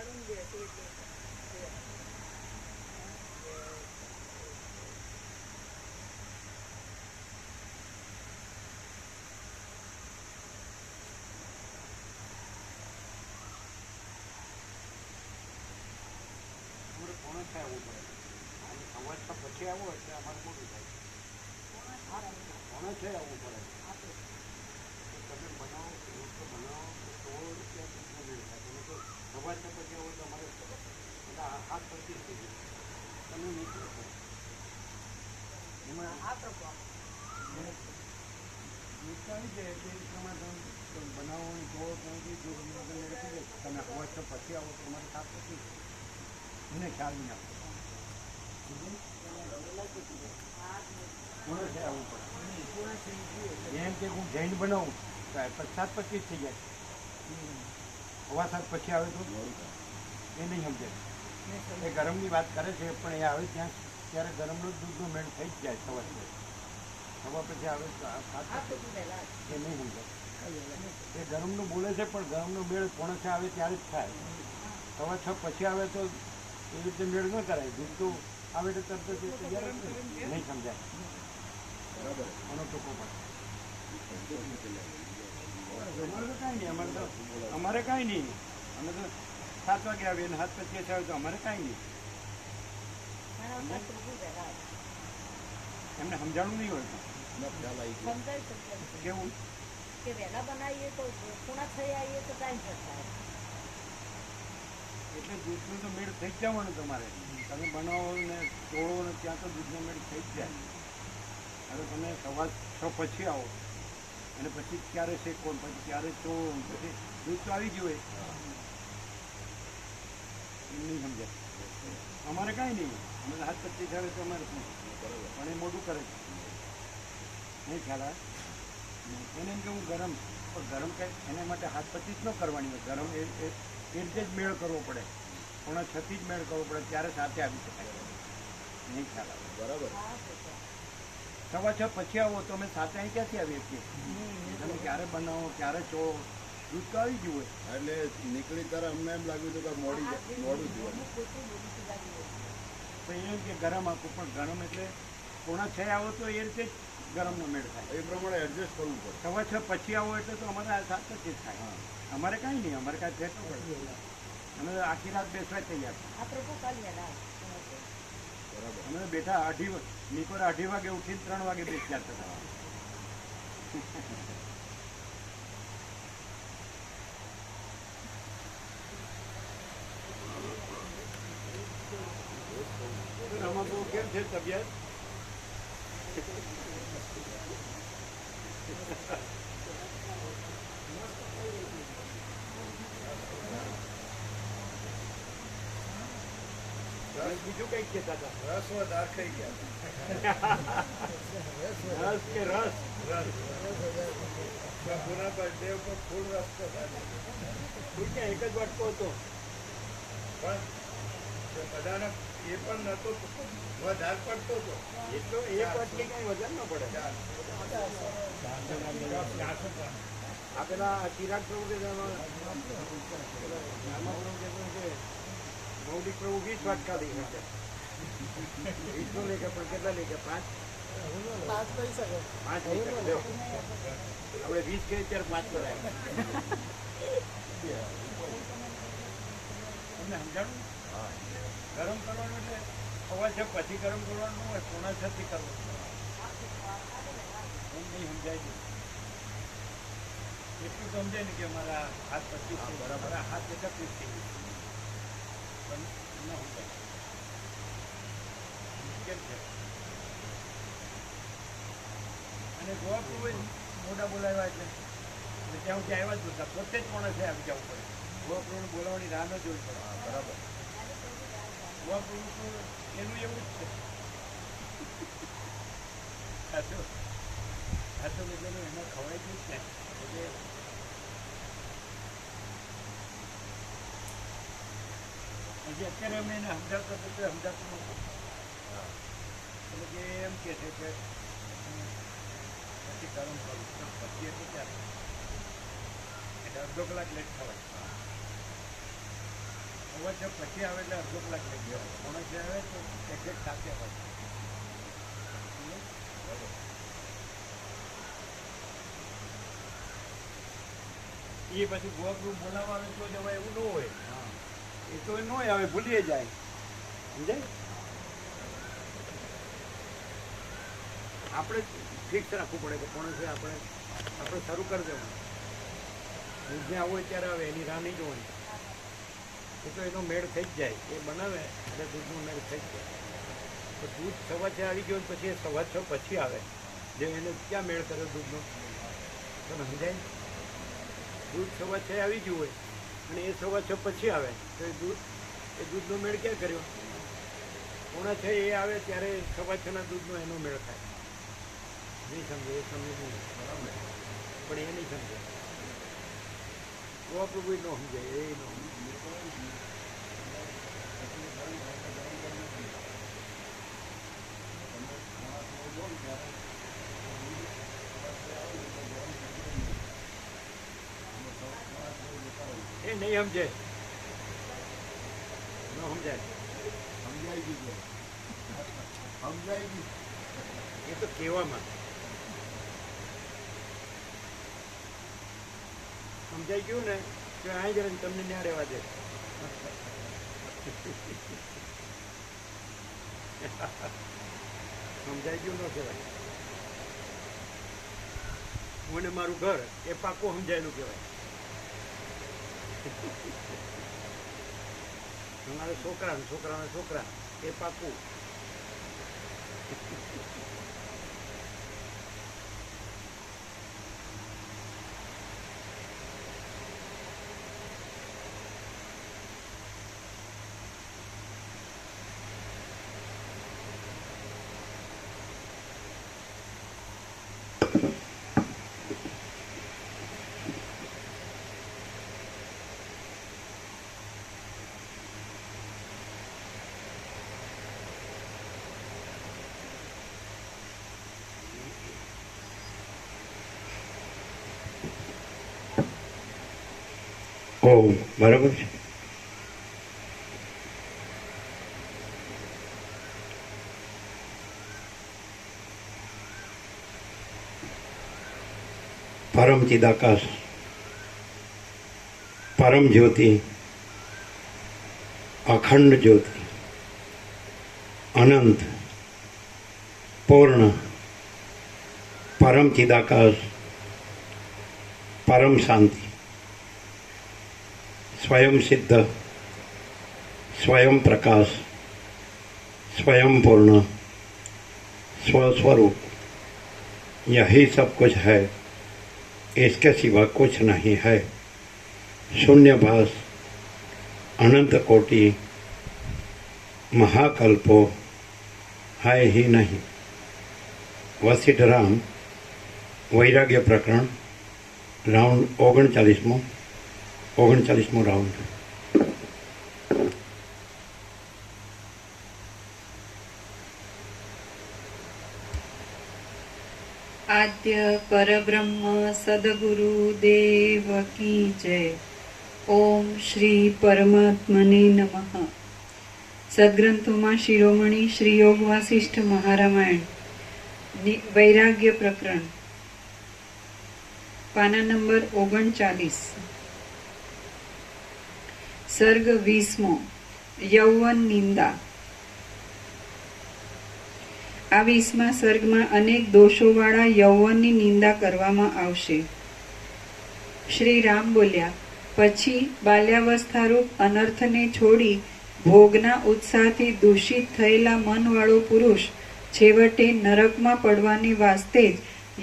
પોણે છે આવવું પડે અને અવાજ તો પછી આવો એટલે અમારે મોટું થાય. પોણે છે આવવું પડે. તમે બનાવો રોટલો બનાવો તો 100 રૂપિયા દૂધનો મેળ થાય. તમે તો અવાજ તો પછી આવો તો અમારે બધા હાથ પછી થઈ જાય. તમે નીકળો છો એમાં નીકળી જાય એટલે એ પ્રમાણે તમે બનાવવાની તો તમે અવાજ તો પછી આવો તો અમારે હાથ પછી એને ખ્યાલ નહીં આપો. એમ કે હું જૈન બનાવું તો 7:25 થઈ જાય. હવા 7 પછી આવે તો એ નહીં સમજે. એ ગરમની વાત કરે છે પણ એ આવે ત્યારે ગરમનો દૂધનો મેળ થઈ જ જાય સવારે. હવા પછી આવે એ નહીં સમજે. એ ગરમનું બોલે છે પણ ગરમનો મેળ પોણે 6 આવે ત્યારે જ થાય. સવા 6 પછી આવે તો એ રીતે મેળ ન કરાય. દૂધ તો આવે તો તરત જ તૈયાર નહીં સમજાય. બરાબર આનો ટૂંકો પડે. અમારે કાંઈ નહીં. અમે તો 7 વાગે આવીએ અને 7:25 આવે તો અમારે કાંઈ નહીં. એમને સમજાણું નહીં હોય કેવું કે વહેલા બનાવીએ તો પૂણા 6 આવીએ તો ટાઈમ થાય. એટલે દૂધનું તો મેળ થઈ જ જવાનું તમારે. તમે બનાવો ને તોડો ને ત્યાં તો દૂધનો મેળ થઈ જ જાય. હવે તમે સવા 6 પછી આવો અને પછી ક્યારે શેકો પછી ક્યારે ચોળો પછી દૂધ તો આવી ગયું હોય એમ નહીં સમજાય. અમારે કાંઈ નહીં. અમે 7:25 આવે તો અમારે શું પણ એ મોટું કરે છે નહીં ખ્યાલ આવે. એને એમ કે હું ગરમ પણ ગરમ કાંઈ એના માટે 7:25 ન કરવાની હોય. ગરમ એ રીતે જ મેળ કરવો પડે. પોણા 6 થી જ મેળ કરવો પડે ત્યારે સાથે આવી શકાય. નહીં ખ્યાલ આવે. બરાબર. સવા 6 પછી આવો તો અમે 7 અહીં ક્યાંથી આવીએ છીએ. તમે ક્યારે બનાવો ક્યારે ચોળો દૂધ તો આવી ગયું હોય એટલે નીકળી ત્યારે અમને એમ લાગ્યું હતું કે મોડું થયું. તો એમ કે ગરમ આપું પણ ગરમ એટલે પોણા 6 આવો તો એ રીતે જ ગરમનો મેળ થાય. એ પ્રમાણે એડજસ્ટ કરવું પડે. સવા 6 પછી આવો એટલે તો અમારે 7 જ થાય. અમારે કાંઈ નહીં. અમારે કાંઈ ફેટ ન પડે. અમે આખી રાત બેસવા તૈયાર. બરાબર. અમે બેઠા નીકોર 2:30 વાગે ઉઠીને 3 વાગે બેસ્યા હતા. રમતો કેમ છે તબિયત? બીજું કઈક કહેતા હતા. રસ વધાર ખાઈ ગયા. રસ કે રસ પૂરા બર્થડે ઉપર ફૂલ રસ તો ફૂલ ક્યાં એક જ વાટકો હતો પણ બધાને એ પણ નતો વધાર પડતો હતો. એટલો એક વાટકે કઈ વજન ન પડે. આ પેલા ચિરાગ પ્રભુ કે મૌલિક પ્રભુ 20 વાટકા લઈ શકે. 20 નો લઈ ગયા પણ કેટલા લઈ ગયા? 5 લઈ શકે. 5 લઈ શકે. આપણે 20 કહીએ ત્યારે 5 કરાય. તમને સમજાણું? ગરમ કરવાનું એટલે સવા 6 પછી ગરમ કરવાનું હોય. પોણા 6 થી કરવું એમ નહીં સમજાય છે. એટલું સમજાય ને કે અમારા હાથ 25 બરાબર હાથ 31 થઈ ગયું પણ ન સમજાય. કેમ છે? અને જોવા પૂર્વે મોઢા બોલાવ્યા એટલે ત્યાં હું આવ્યા જ નહોતા. પોતે જ પોણા 6 આવી જવું પડે. જોવા પૂર્વને બોલાવવાની રાહ ન જોવી પડે. બરાબર. જોવા પૂર્વ તો એનું એવું જ છે. સાચું સાચું એટલે એમાં ખવાય ગયું જ ને. એટલે હજી અત્યારે અમે એને સમજાવતો હતો તો સમજાતું નહોતું. એટલે કે એમ કહે છે કે પછી ગરમ કરું પછી એટલે ત્યારે એટલે અડધો કલાક લેટ ખવાય. સવા 6 પછી આવે એટલે અડધો કલાક લઈ ગયો, 6:45 આવે તો એક્ઝેક્ટ 7 વાગે. એ પછી ગોવાગૃહ બોલાવવા આવે તો જવાય એવું ન હોય. એ તો ન આવે, ભૂલી જાય. સમજાય? આપણે ફિક્સ રાખવું પડે કે કોણ છે, આપણે શરૂ કરી દેવાનું. દૂધ જ્યાં હોય ત્યારે આવે, એની રાહ નહીં જોવાની. એ તો એનો મેળ થઈ જ જાય, એ બનાવે એટલે દૂધનો મેળ થઈ જ જાય. તો દૂધ 6:15 આવી ગયો પછી એ 6:15 પછી આવે, જે એને ક્યાં મેળ કર્યો દૂધનો? તમે સમજાય? દૂધ 6:15 આવી ગયું હોય અને એ 6:15 પછી આવે તો એ દૂધનો મેળ ક્યાં કર્યો? 5:45 એ આવે ત્યારે 6:15 દૂધનો એનો મેળ થાય. નહીં સમજે, એ સમજે નહીં, બરાબર, પણ એ નહીં સમજે. તો આપણું કોઈ ન સમજાય, એ ન એ નહીં સમજે, ન સમજાય. સમજાઈ ગયું, સમજાઈ ગયું. એ તો કહેવામાં સમજાઈ ગયું ને કે અહીં જ રહીને તમને ન્યા રહેવા દે. સમજાઈ ગયું ન કહેવાય. મને મારું ઘર એ પાકું સમજાયેલું કહેવાય. તમારા છોકરાના છોકરા એ પાકું. બરાબર છે. પરમ ચિદાકાશ, પરમ જ્યોતિ, અખંડ જ્યોતિ, અનંત, પૂર્ણ, પરમ ચિદાકાશ, પરમ શાંતિ, स्वयं सिद्ध, स्वयं प्रकाश, स्वयं पूर्ण, स्वस्वरूप, यही सब कुछ है, इसके सिवा कुछ नहीं है. शून्यभास, अनंत कोटि, महाकल्पो है ही नहीं. वशिष्ठ राम वैराग्य प्रकरण राउंड 39મો રાઉન્ડ. આદ્ય પરબ્રહ્મ સદગુરુ દેવ કી જય. ઓમ શ્રી પરમાત્મને નમઃ. સદગ્રંથોમાં શિરોમણી શ્રી યોગ વાસિષ્ઠ મહારામાયણ વૈરાગ્ય પ્રકરણ પાના નંબર 39. સર્ગ 20મો. યૌવન નિંદા. આ 20મા સર્ગમાં અનેક દોષોવાળા યૌવનની નિંદા કરવામાં આવશે. શ્રી રામ બોલ્યા, પછી બાલ્યાવસ્થારૂપ અનર્થને છોડી ભોગના ઉત્સાહથી દૂષિત થયેલા મનવાળો પુરુષ છેવટે નરકમાં પડવાને વાસ્તે જ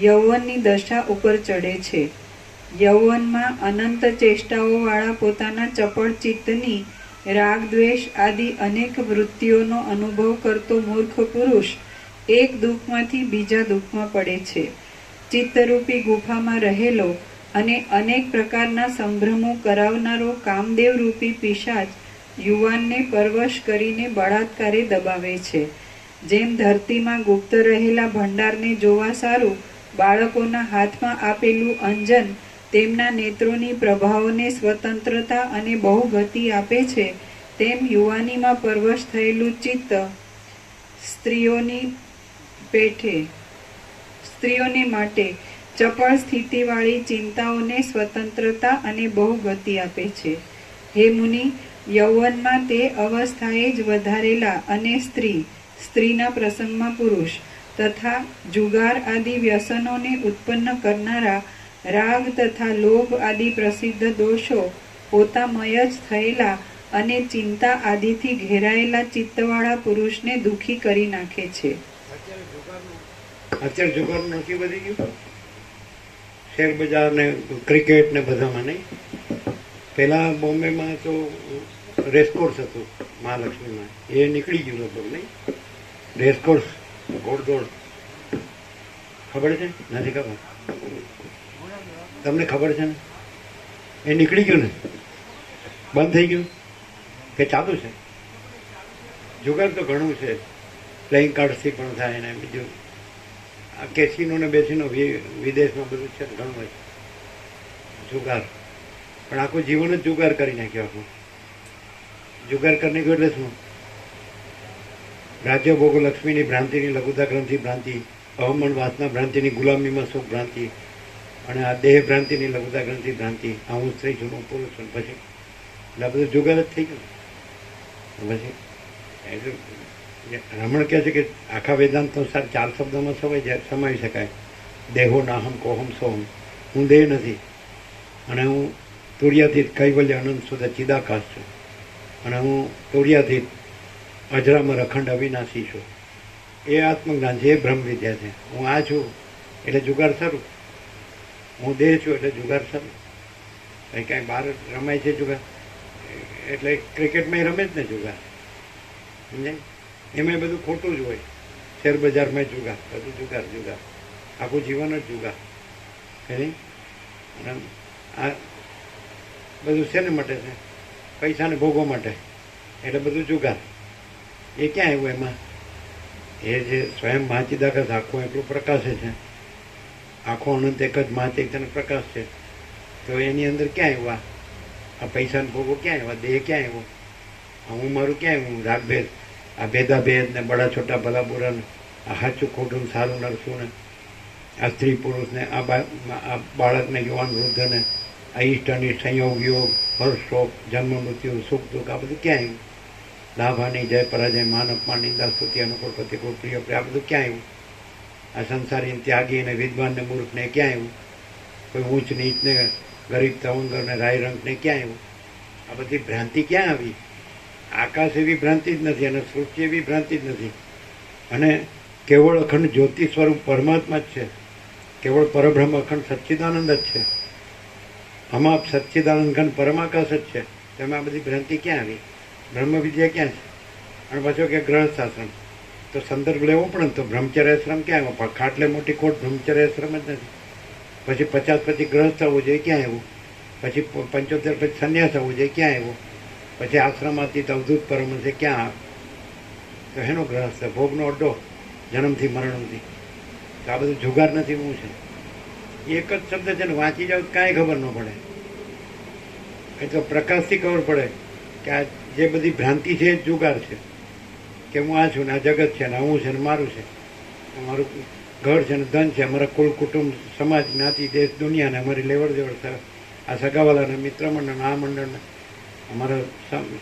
યૌવનની દશા ઉપર ચડે છે. યૌવનમાં અનંત ચેષ્ટાઓવાળા પોતાના ચપળ ચિત્તની રાગ દ્વેષ આદિ અનેક વૃત્તિઓનો અનુભવ કરતો મૂર્ખ પુરુષ એક દુઃખમાંથી બીજા દુઃખમાં પડે છે. ચિત્તરૂપી ગુફામાં રહેલો અને અનેક પ્રકારના સંભ્રમો કરાવનારો કામદેવ રૂપી પિશાચ યુવાનને પરવશ કરીને બળાત્કારે દબાવે છે. જેમ ધરતીમાં ગુપ્ત રહેલા ભંડારને જોવા સારું બાળકોના હાથમાં આપેલું અંજન તેમના નેત્રોની પ્રભાઓને સ્વતંત્રતા અને બહુગતિ આપે છે, તેમ યુવાનીમાં પરવશ થયેલું ચિત્ત સ્ત્રીઓને માટે ચપળ સ્થિતિવાળી ચિંતાઓને સ્વતંત્રતા અને બહુ ગતિ આપે છે. હે મુનિ, યૌવનમાં તે અવસ્થાએ જ વધારેલા અને સ્ત્રીના પ્રસંગમાં પુરુષ તથા જુગાર આદિ વ્યસનોને ઉત્પન્ન કરનારા રાગ તથા લોભ આદિ પ્રસિદ્ધ દોષો પોતામય જ થયેલા અને ચિંતા આદિથી ઘેરાયેલા ચિત્તવાળા પુરુષને દુઃખી કરી નાખે છે. અત્યારે જુગારનું નથી વધી ગયું, શેર બજાર ને ક્રિકેટ ને બધામાં નહીં. પહેલા બોમ્બેમાં તો રેસકોર્સ હતું મહાલક્ષ્મીમાં, એ નીકળી ગયું લગભગ નહીં. રેસકોર્સ ઘોડદોડ ખબર છે? નથી ખબર? તમને ખબર છે ને? એ નીકળી ગયું ને, બંધ થઈ ગયું કે ચાલુ છે? જુગાર તો ઘણું છે, પ્લેઇંગ કાર્ડથી પણ થાય ને બીજું આ કેસીનો ને બેસીનો વિદેશમાં બધું છે ઘણું હોય જુગાર. પણ આખું જીવન જ જુગાર કરી નાખ્યો. આખું જુગાર કરી નાખ્યું એટલે શું? રાજ્ય ભોગો લક્ષ્મીની ભ્રાંતિની લઘુતા ગ્રંથિ ભ્રાંતિ, અવમન વાસના ભ્રાંતિની ગુલામીમાં સુખ ભ્રાંતિ, અને આ દેહ ભ્રાંતિની લઘુતા ગ્રંથિ ભ્રાંતિ. આ હું સ્ત્રી છું, હું પુરુષ છું. પછી એટલે બધું જુગાર જ થઈ ગયું. પછી એટલે રમણ કહે છે કે આખા વેદાંત અનુસાર 4 શબ્દોમાં સમાવી શકાય. દેહો નાહમ કોહમ સોહમ, હું દેહ નથી અને હું તુર્યાતીત કૈવલ્ય અનંત સુધ ચિદાકાશ છું, અને હું તુર્યાતીત અજરામર અખંડ અવિનાશી છું. એ આત્મજ્ઞાન છે, એ બ્રહ્મ વિદ્યા છે. હું આ છું એટલે જુગાર શરૂ, હું દેહ છું એટલે જુગાર શરૂ. કંઈ કાંઈ બહાર રમાય છે જુગાર, એટલે ક્રિકેટમાં રમે જ ને જુગાર, સમજાય? એમાં બધું ખોટું જ હોય. શેર બજારમાં જુગાર, બધું જુગાર જુગાર, આખું જીવન જ જુગાર. અને આ બધું શેને માટે છે? પૈસાને ભોગવા માટે. એટલે બધું જુગાર. એ ક્યાં આવ્યું એમાં? એ જે સ્વયં મહાચિદાકાશ આખું એટલું પ્રકાશે છે, આખો અનંત એક જ મહાચૈતન્ય પ્રકાશ છે, તો એની અંદર ક્યાં આવ્યું આ પૈસાને ભોગવો? ક્યાં આવ્યા? દેહ ક્યાં આવ્યો? હું મારું ક્યાં આવ્યું? રાગભેદ, આ ભેદાભેદ ને બડા છોટા ભલા બુરા ને આ સાચું ખોટું સારું નરસું ને આ સ્ત્રી પુરુષને આ બાળકને યુવાન વૃદ્ધને આ ઈષ્ટ અનિષ્ટ સંયોગ યોગ હર્ષ શોક જન્મ મૃત્યુ સુખ દુઃખ આ બધું ક્યાં આવ્યું? લાભાની જય પરાજય માન અપમાન નિંદા સ્તુતિ અનુકૂળ પ્રતિકૂળ પ્રિય પ્રિય આ બધું ક્યાં આવ્યું? આ સંસારી ત્યાગી ને વિદ્વાન ને મૂર્ખ ને ક્યાં આવ્યું? કોઈ ઊંચ નીચ ને ગરીબ તવંગર ને રાય રંગ ને ક્યાં આવ્યું? આ બધી ભ્રાંતિ ક્યાં આવી? આકાશ એવી ભ્રાંતિ જ નથી અને સૃષ્ટિ એવી ભ્રાંતિ જ નથી. અને કેવળ અખંડ જ્યોતિ સ્વરૂપ પરમાત્મા જ છે. કેવળ પરબ્રહ્મ અખંડ સચ્ચિદાનંદ જ છે. અમાપ સચ્ચિદાનંદ ખંડ પરમાકાશ જ છે. તેમાં આ બધી ભ્રાંતિ ક્યાં આવી? બ્રહ્મ વિદ્યા ક્યાં છે? અને પાછો કે ગ્રહસ્થાશ્રમ, તો સંદર્ભ લેવો પડે ને, તો બ્રહ્મચર્યાશ્રમ ક્યાં આવ્યો? ખાટલે મોટી ખોટ બ્રહ્મચર્યાશ્રમ જ નથી. પછી 50 પછી ગ્રહસ્થ આવવું જોઈએ, ક્યાં આવ્યું? પછી 75 પછી સંન્યાસ આવવું જોઈએ, ક્યાં આવ્યું? પછી આશ્રમાતીત અવધૂત પરમ છે, ક્યાં આવે? તો એનો ગ્રહસ્થ ભોગનો અડ્ડો જન્મથી મરણથી. તો આ બધું જુગાર નથી, હું છે. એક જ શબ્દ છે ને, વાંચી જાવ કાંઈ ખબર ન પડે. એ તો પ્રકાશથી ખબર પડે કે આ જે બધી ભ્રાંતિ છે એ જુગાર છે. કે હું આ છું ને આ જગત છે ને હું છે ને મારું છે, અમારું ઘર છે ને ધન છે, અમારા કુલ કુટુંબ સમાજ જ્ઞાતિ દેશ દુનિયાને અમારી લેવડ દેવડ, આ સગાવાલાને મિત્ર મંડળ આ મંડળને અમારો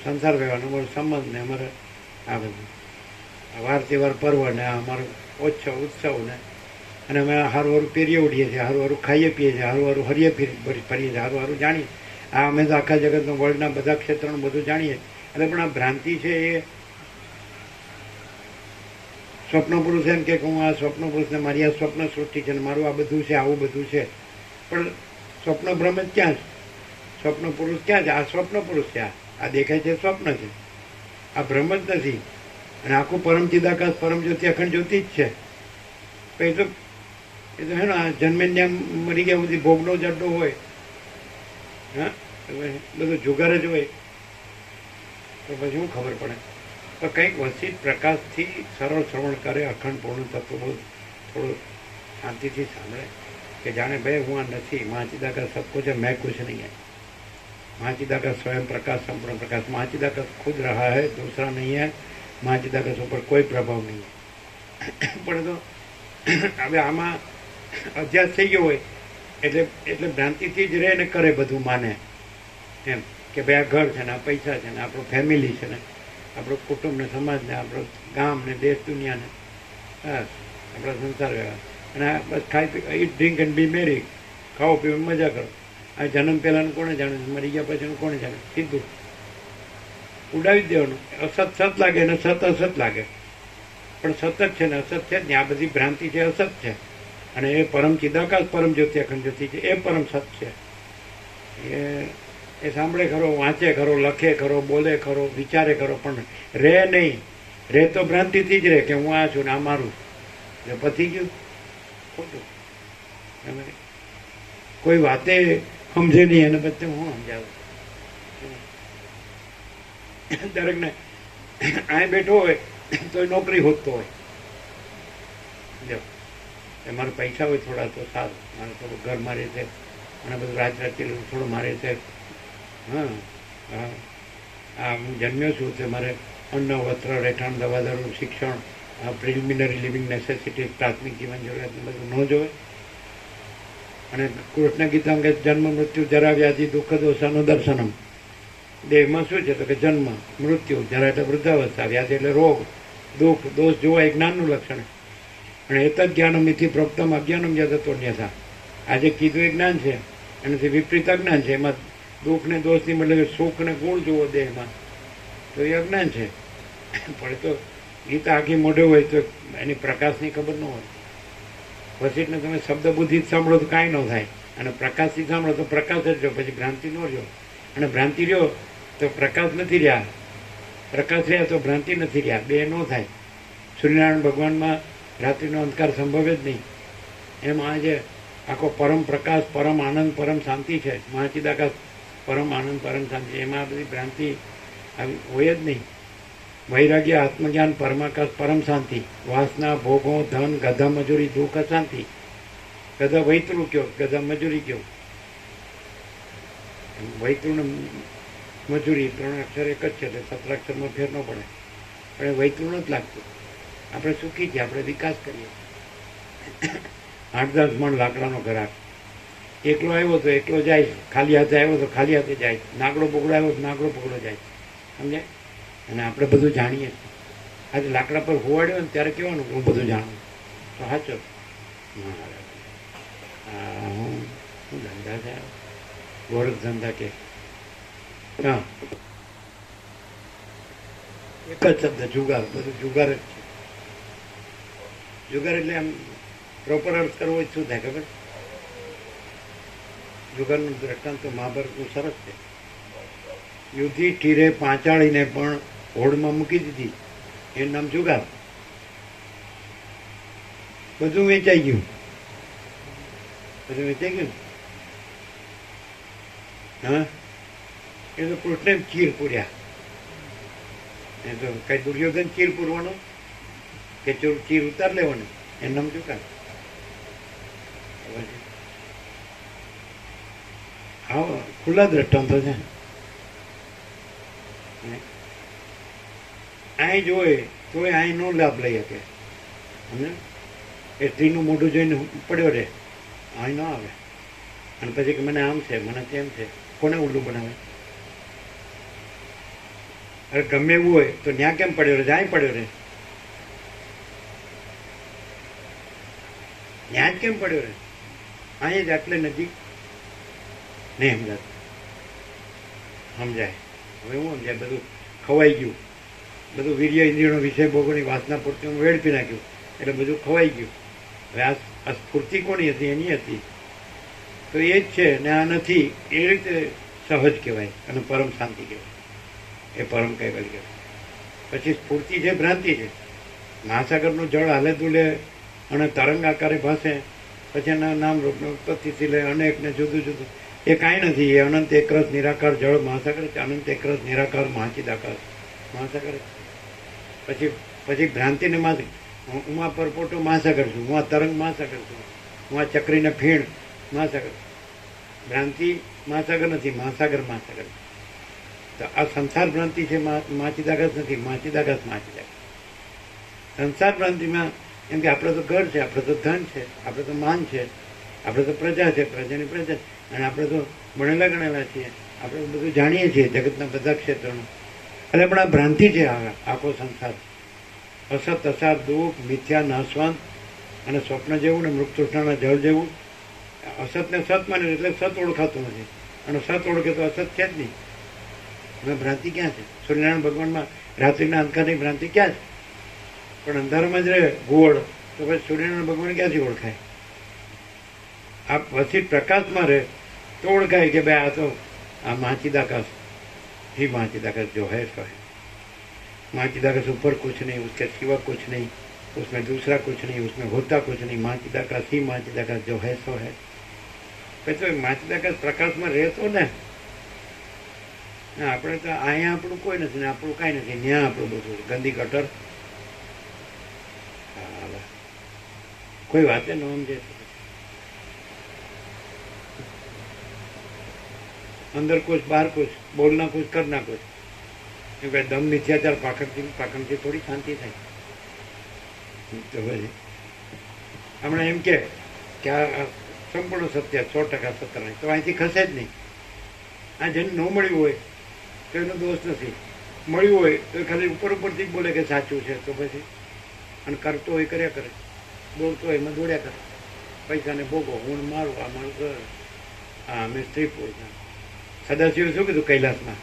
સંસાર વ્યવહારનો અમારો સંબંધ ને અમારે આ બધું વાર તહેવાર પર્વ ને આ અમારો ઉત્સવ ને, અને અમે હારું હારું પહેરીએ ઉડીએ છીએ, હારું હારું ખાઈએ પીએ છીએ, હારું હારું હરીએ ફરીએ છીએ, હારું હારું જાણીએ. આ અમે તો આખા જગતનું વર્લ્ડના બધા ક્ષેત્રનું બધું જાણીએ. એટલે પણ આ ભ્રાંતિ છે એ સ્વપ્ન પુરુષ એમ કે હું આ સ્વપ્ન પુરુષને મારી આ સ્વપ્ન સૃષ્ટિ છે ને મારું આ બધું છે, આવું બધું છે. પણ સ્વપ્ન બ્રહ્મ જ ક્યાં છે? સ્વપ્ન પુરુષ ક્યાં છે? આ સ્વપ્ન પુરુષ છે. આ દેખાય છે સ્વપ્ન છે, આ બ્રહ્મ જ નથી. અને આખું પરમ ચિદાકાશ પરમ જ્યોતિ અખંડ જ્યોતિ જ છે. એ તો હે ને, આ જન્મે ત્યાં મરી ગયા સુધી ભોગનો જ અડ્ડો હોય. હા, બધું જુગાર જ હોય. તો પછી શું ખબર પડે? તો કંઈક વસીત પ્રકાશથી સરળ શ્રવણ કરે, અખંડ પૂર્ણ તત્વ બહુ થોડું શાંતિથી સાંભળે કે જાણે ભાઈ હું આ નથી, મા ચિદાકાશ સબ કુછ છે, મેં કુછ નહીં. महाचिदाकाश स्वयं प्रकाश संपूर्ण प्रकाश, महाचिदाकाश खुद रहा है, दूसरा नहीं है, महाचिदाकाश ऊपर कोई प्रभाव नहीं है। પણ તો હવે આમાં અભ્યાસ થઈ ગયો હોય એટલે ભ્રાંતિથી જ રહે ને કરે, બધું માને એમ કે ભાઈ આ ઘર છે ને, આ પૈસા છે ને, આપણું ફેમિલી છે ને, આપણું કુટુંબ ને, સમાજ ને, આપણું ગામ ને, દેશ દુનિયાને, બસ આપણા સંસાર વ્યવહાર, અને આ બસ ખાઈ પી ઈટ ડ્રિંક એન્ડ બી મેરી, ખાઓ પીવો મજા કરો. આ જન્મ પહેલાંનું કોને જાણે, મરી ગયા પછીનું કોને જાણે, સીધું ઉડાવી દેવાનું. અસત સત લાગે ને સત અસત લાગે, પણ સતત છે ને અસત છે ને, આ બધી ભ્રાંતિ છે, અસત છે. અને એ પરમ ચિદાકાશ પરમ જ્યોતિ અખંડ જ્યોતિ છે, એ પરમ સત છે. એ સાંભળે ખરો, વાંચે ખરો, લખે ખરો, બોલે ખરો, વિચારે ખરો, પણ રહે નહીં. રહે તો ભ્રાંતિથી જ રહે કે હું આ છું ને આ મારું, એટલે પતી ગયું ખોટું. કોઈ વાતે સમજે નહીં, એને બધે હું સમજાવું. દરેકને અહીં બેઠો હોય તો નોકરી હોતો હોય, જો મારે પૈસા હોય થોડા તો સારું, મારે થોડું ઘર મારે છે, અને બધું રાત થોડું મારે છે. હા, આ હું જન્મ્યો છું તે મારે અન્ન, વસ્ત્ર, રહેઠાણ, દવા, દારૂ, શિક્ષણ, આ પ્રિલિમિનરી લિવિંગ નેસેસિટી, પ્રાથમિક જીવન જરૂરિયાત બધું ન જોવે. અને કૃષ્ણ ગીતામાં કે જન્મ, મૃત્યુ, જરા, વ્યાધિ, દુઃખ, દોષાનું દર્શનમ. દેહમાં શું છે તો કે જન્મ, મૃત્યુ, જરા એટલે વૃદ્ધાવસ્થા, વ્યાધિ એટલે રોગ, દુઃખ, દોષ જોવા એ જ્ઞાનનું લક્ષણ. અને એત જ જ્ઞાનમિથી પ્રોક્તમ અજ્ઞાનમ યથોન્યથા. આજે કીધું એ જ્ઞાન છે, એનાથી વિપરીત અજ્ઞાન છે. એમાં દુઃખ ને દોષની મતલબ સુખ ને ગુણ જોવો દેહમાં, તો એ અજ્ઞાન છે. પણ તો ગીતા આખી મોઢે હોય તો એની પ્રકાશની ખબર ન હોય. પછી એટલે તમે શબ્દ બુદ્ધિ જ સાંભળો તો કાંઈ ન થાય, અને પ્રકાશથી સાંભળો તો પ્રકાશ જ રહ્યો, પછી ભ્રાંતિ ન રહ્યો. અને ભ્રાંતિ રહ્યો તો પ્રકાશ નથી રહ્યા, પ્રકાશ રહ્યા તો ભ્રાંતિ નથી રહ્યા, બે ન થાય. સૂર્યનારાયણ ભગવાનમાં રાત્રિનો અંધકાર સંભવે જ નહીં. એમ આજે આખો પરમ પ્રકાશ, પરમ આનંદ, પરમ શાંતિ છે. મહાચિદાકાશ પરમ આનંદ, પરમ શાંતિ, એમાં બધી ભ્રાંતિ આવી હોય જ નહીં. વૈરાગ્ય, આત્મજ્ઞાન, પરમાકાશ, પરમ શાંતિ. વાસના, ભોગો, ધન, ગધા મજૂરી, દુઃખ, અશાંતિ. ગધા વૈતરું કયો, ગધા મજૂરી કયો. વૈતૃ ને મજૂરી ત્રણ અક્ષર એક જ છે, એટલે સત્રાક્ષરમાં ફેર ન પડે. પણ એ વૈતૃ નથી લાગતું. આપણે સુખી છીએ, આપણે વિકાસ કરીએ. 8-10 મણ લાકડાનો ઘરાક, એકલો આવ્યો તો એકલો જાય, ખાલી હાથે આવ્યો તો ખાલી હાથે જાય, નાગડો પકડો આવ્યો તો નાગડો પકડો જાય, સમજાય. અને આપણે બધું જાણીએ. આજે લાકડા પર હોવાડ્યો ને ત્યારે કહેવાનું હું બધું જાણું, તો સાચો હું ધંધા છે, ગોરખ ધંધા કે હા, એક જ શબ્દ જુગાર, બધું જુગાર જ છે. જુગાર એટલે આમ પ્રોપર અર્થ કરવો જ શું થાય ખબર? જુગારનું દ્રષ્ટાંત તો મહાભારતનું સરસ છે. યુધિષ્ઠિરે પાંચાળીને પણ હોડમાં મૂકી દીધી, એનું નામ જુગાર. બધું વેચાઈ ગયું, બધું વેચાઈ ગયું. હા, એ તો કૃષ્ણે ચીર પૂર્યા. એ તો કઈ દુર્યોધન ચીર પૂરવાનો કે ચીર ઉતાર લેવાનું, એનું નામ જુગાર. હા, ખુલ્લા દ્રષ્ટાંતો છે. અહીં જોયે તો અહીં નો લાભ લઈ શકે. એ સ્ત્રીનું મોઢું જોઈને પડ્યો રહે, અહીં ન આવે. અને પછી કે મને આમ છે, મને તેમ છે, કોને ઉલ્લું બનાવે? અરે ગમે એવું હોય તો ત્યાં કેમ પડ્યો રહે? અહીં પડ્યો રહે, ત્યાં જ કેમ પડ્યો રહે? અહીં જ આટલે નજીક નહીં સમજાતું. સમજાય હવે હું સમજાય? બધું ખવાઈ ગયું, બધું વીર્ય ઇન્દ્રિયનો વિષય ભોગોની વાસના પૂરતી હું વેડપી નાખ્યું, એટલે બધું ખવાઈ ગયું. હવે આ સ્ફૂર્તિ કોની હતી? એની હતી. તો એ જ છે ને આ નથી, એ રીતે સહજ કહેવાય અને પરમ શાંતિ કહેવાય. એ પરમ કૈવલ્ય કહેવાય. પછી સ્ફૂર્તિ છે, ભ્રાંતિ છે. મહાસાગરનું જળ હાલે તુલે અને તરંગ આકારે ભાસે, પછી એના નામ રૂપને ઉત્પત્તિથી લે અનેકને જુદું જુદું. એ કાંઈ નથી. એ અનંત એકરસ નિરાકાર જળ મહાસાગર છે. અનંત એકરસ નિરાકાર મહાચિદાકાશ મહાસાગર. પછી ભ્રાંતિને માથે હું આ પરપોટો મહાસાગર છું, હું આ તરંગ મહાસાગર છું, હું આ ચક્રીને ફીણ મહાસાગર. ભ્રાંતિ મહાસાગર નથી, મહાસાગર મહાસાગર. તો આ સંસાર ભ્રાંતિ છે, માચિદાકાશ નથી, માચિદાકાશ માચિદાકાશ. સંસાર ભ્રાંતિમાં એમ કે આપણે તો ઘર છે, આપણે તો ધન છે, આપણે તો માન છે, આપણે તો પ્રજા છે, પ્રજાની પ્રજા, અને આપણે તો ભણેલા ગણેલા છીએ, આપણે બધું જાણીએ છીએ જગતના બધા ક્ષેત્રોનું. એટલે પણ આ ભ્રાંતિ છે, આખો સંસાર અસત અસાર દુઃખ મિથ્યા નાશવાન અને સ્વપ્ન જેવું ને મૃગતૃષ્ણાના જળ જેવું. અસતને સત માને એટલે સત ઓળખાતું નથી, અને સત ઓળખે તો અસત છે જ નહીં. એમાં ભ્રાંતિ ક્યાં છે? સૂર્યનારાયણ ભગવાનમાં રાત્રિના અંધકારની ભ્રાંતિ ક્યાં છે? પણ અંધારામાં જ રહે ગોળ, તો પછી સૂર્યનારાયણ ભગવાન ક્યાંથી ઓળખાય? આ પછી પ્રકાશમાં રહે તો ઓળખાય કે ભાઈ આ તો આ माचिदाकाश ही माचिदाकाश जो है सो है. माचिदाकाश ऊपर कुछ नहीं, उसके सिवा कुछ नहीं, उसमें दूसरा कुछ नहीं, उसमें होता कुछ नहीं. माचिदाकाश ही माचिदाकाश जो है सो है. પછી તો માચિદાકાશ પ્રકાશમાં રહેતો ને. આપણે તો અહીંયા આપણું કોઈ નથી ને આપણું કાંઈ નથી, ત્યાં આપણું બધું ગંદી ગટર. કોઈ વાતે ન સમજે. અંદર કુછ બહાર કુછ, બોલના કુછ કરના કુછ. એમ કે દમ મિથ્યાચાર પાખંડથી થોડી શાંતિ થાય. તો પછી હમણાં એમ કે આ સંપૂર્ણ સત્ય 100% સત્ય નહીં, તો અહીંથી ખસે જ નહીં. આ જેને ન મળ્યું હોય તો એનો દોષ નથી, મળ્યું હોય તો ખાલી ઉપરથી જ બોલે કે સાચું છે. તો પછી અને કરતો હોય કર્યા કરે, દોડતો હોય એમાં દોડ્યા કરે. પૈસાને ભોગો, હું મારું, આ મારું ઘર, આ અમે સ્ત્રી પુરુષ. સદાશિવે શું કીધું કૈલાસમાં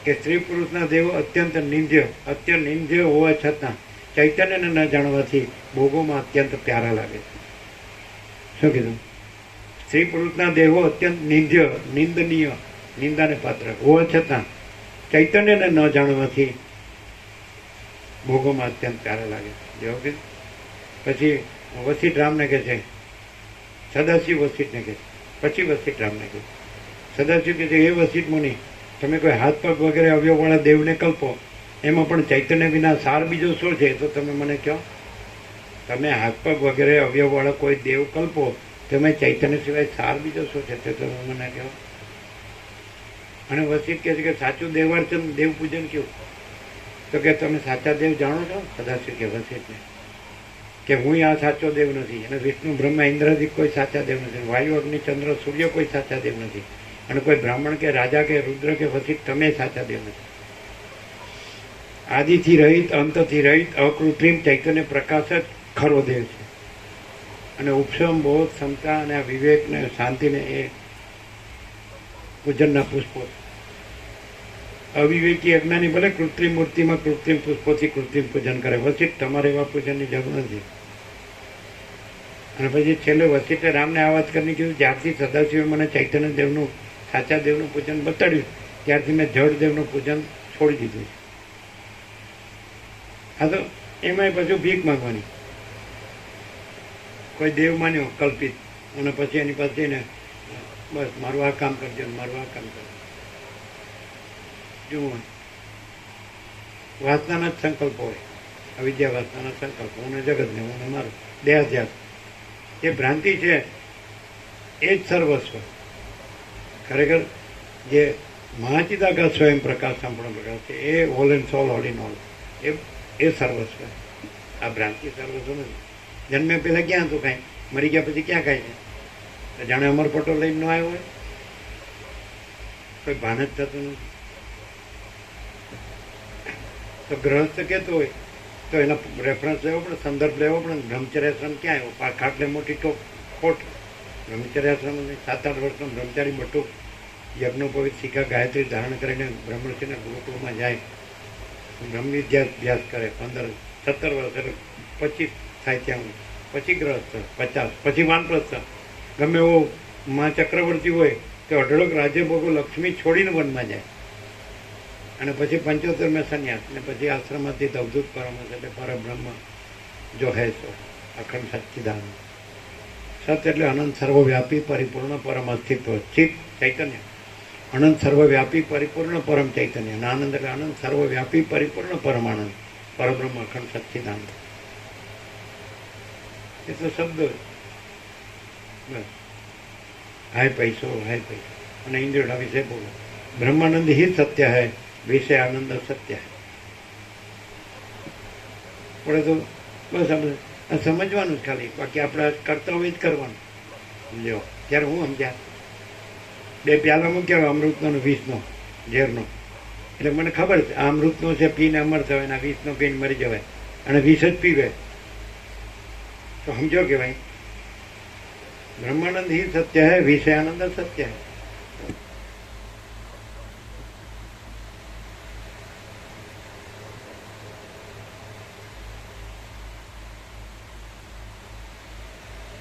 કે સ્ત્રી પુરુષના દેવો અત્યંત નિંદ્ય હોવા છતાં ચૈતન્યને ન જાણવાથી ભોગોમાં અત્યંત પ્યારા લાગે છે. શું કીધું? સ્ત્રી પુરુષના દેવો અત્યંત નિંદનીય, નિંદાને પાત્ર હોવા છતાં ચૈતન્યને ન જાણવાથી ભોગોમાં અત્યંત પ્યારા લાગે છે. જેવો કે પછી વસિષ્ઠ રામને કહે છે, સદાશિવ વસિષ્ઠને કહે છે, પછી વસિષ્ઠ રામને કહે છે. સદાશિવ કહે છે, એ વસિષ્ઠ મુનિ, તમે કોઈ હાથ પગ વગેરે અવયવવાળા દેવને કલ્પો, એમાં પણ ચૈતન્ય વિના સાર બીજો શું છે? તો તમે મને કહો. તમે હાથ પગ વગેરે અવયવવાળા કોઈ દેવ કલ્પો, તમે ચૈતન્ય સિવાય સાર બીજો શું છે? તે તમે મને કહો. અને વસિષ્ઠ કહે છે કે સાચું દેવાર્ચન, દેવ પૂજન કયું? તો કે તમે સાચા દેવ જાણો છો? સદાશિવ કે વસિષ્ઠને કે હું આ સાચો દેવ નથી, અને વિષ્ણુ બ્રહ્મા ઇન્દ્રાદિક કોઈ સાચા દેવ નથી, વાયુ અગ્નિ ચંદ્ર સૂર્ય કોઈ સાચા દેવ નથી, અને કોઈ બ્રાહ્મણ કે રાજા કે રુદ્ર કે વસિષ્ઠ તમે સાચા દેવ નથી. આદિથી રહિત, અંતથી રહિત, અકૃત્રિમ ચૈતન્ય પ્રકાશ જ ખરો દેવ છે. અને ઉપશમ, બોધ, ક્ષમતા અને આ વિવેકને, શાંતિને એ પૂજનના પુષ્પો. અવિવેકી અજ્ઞાની ભલે કૃત્રિમ મૂર્તિમાં કૃત્રિમ પુષ્પોથી કૃત્રિમ પૂજન કરે. વસિષ્ઠ તમારે એવા પૂજનની જરૂર નથી. અને પછી છેલ્લે વસિષ્ઠે રામને આ વાત કરીને કીધું, જ્યારથી સદાશિવે મને ચૈતન્ય દેવનું, સાચા દેવનું પૂજન બતાડ્યું, ત્યારથી મેં જળ દેવનું પૂજન છોડી દીધું છે. હા, તો એમાંય પાછું ભીખ માંગવાની. કોઈ દેવ માન્યો કલ્પિત, અને પછી એની પાસે જઈને બસ મારું આ કામ કરજો, મારું આ કામ કરજો. જુઓ, વાસનાના જ સંકલ્પો હોય, અવિદ્યા વાસનાના સંકલ્પો, હું જગતને, હું મારું દેહાધ્યાસ. એ ભ્રાંતિ છે, એ જ સર્વસ્વ. ખરેખર જે મહાચિદાકાશ સ્વયં પ્રકાશ, સંપૂર્ણ પ્રકાશ છે, એ all and soul, all in all, એ સર્વસ્વ. આ ભ્રાંતિ સર્વસ્વ નથી. જન્મે પહેલાં ક્યાં હતું કાંઈ, મરી ગયા પછી ક્યાં કાંઈ છે? જાણે અમર પટો લઈને ન આવ્યો હોય, કોઈ ભાન જ થતું નથી. તો ગ્રહસ્થ કહેતો હોય તો એના રેફરન્સ લેવો પડે, સંદર્ભ લેવો પડે. બ્રહ્મચર્યાશ્રમ ક્યાં આવ્યો? ખાટલે મોટી ખોટ. બ્રહ્મચર્યાશ્રમ 7-8 વર્ષનો બ્રહ્મચારી બટુક યજ્ઞોપવિત શિખા ગાયત્રી ધારણ કરીને બ્રહ્મર્ષિના ગુરુકુળમાં જાય, બ્રહ્મ વિદ્યાભ્યાસ કરે 15-17 વર્ષ, એટલે 25 થાય ત્યાં, પછી ગ્રહસ્થ 50, પછી વાનપ્રસ્થ. ગમે એવો માં ચક્રવર્તી હોય તો અઢળક રાજ્યભોગો લક્ષ્મી છોડીને વનમાં જાય, અને પછી 75 સંન્યાસ, અને પછી આશ્રમમાંથી અવધૂત પરમહંસ, એટલે પરબ્રહ્મ જો હે સો અખંડ સચ્ચિદાનંદ. સત એટલે અનંત સર્વવ્યાપી પરિપૂર્ણ પરમ અસ્તિત્વ, ચિત્ત ચૈતન્ય. અનંત સર્વવ્યાપી પરિપૂર્ણ પરમ ચૈતન્ય. અને આનંદ એટલે અનંત સર્વવ્યાપી પરિપૂર્ણ પરમાનંદ, પરબ્રહ્મ અખંડ સચ્ચિદાનંદ. એ તો શબ્દો બસ. હાય પૈસો અને ઇન્દ્રિયોના વિશે બોલો. બ્રહ્માનંદ ही सत्य है, विषय आनंद सत्य है. પડે તો બસ આ સમજવાનું જ ખાલી, બાકી આપણે કર્તવ્ય જ કરવાનું. જો ત્યારે હું સમજ્યા 2 પ્યાલા મૂક્યા અમૃતનો ને વિષનો, ઝેરનો. એટલે મને ખબર છે આ અમૃતનો છે પીને અમર થવાય, અને વિષનો પીને મરી જવાય, અને વિષ જ પીવે તો સમજો કે ભાઈ બ્રહ્માનંદ ही सत्य है, विषय आनंद सत्य है.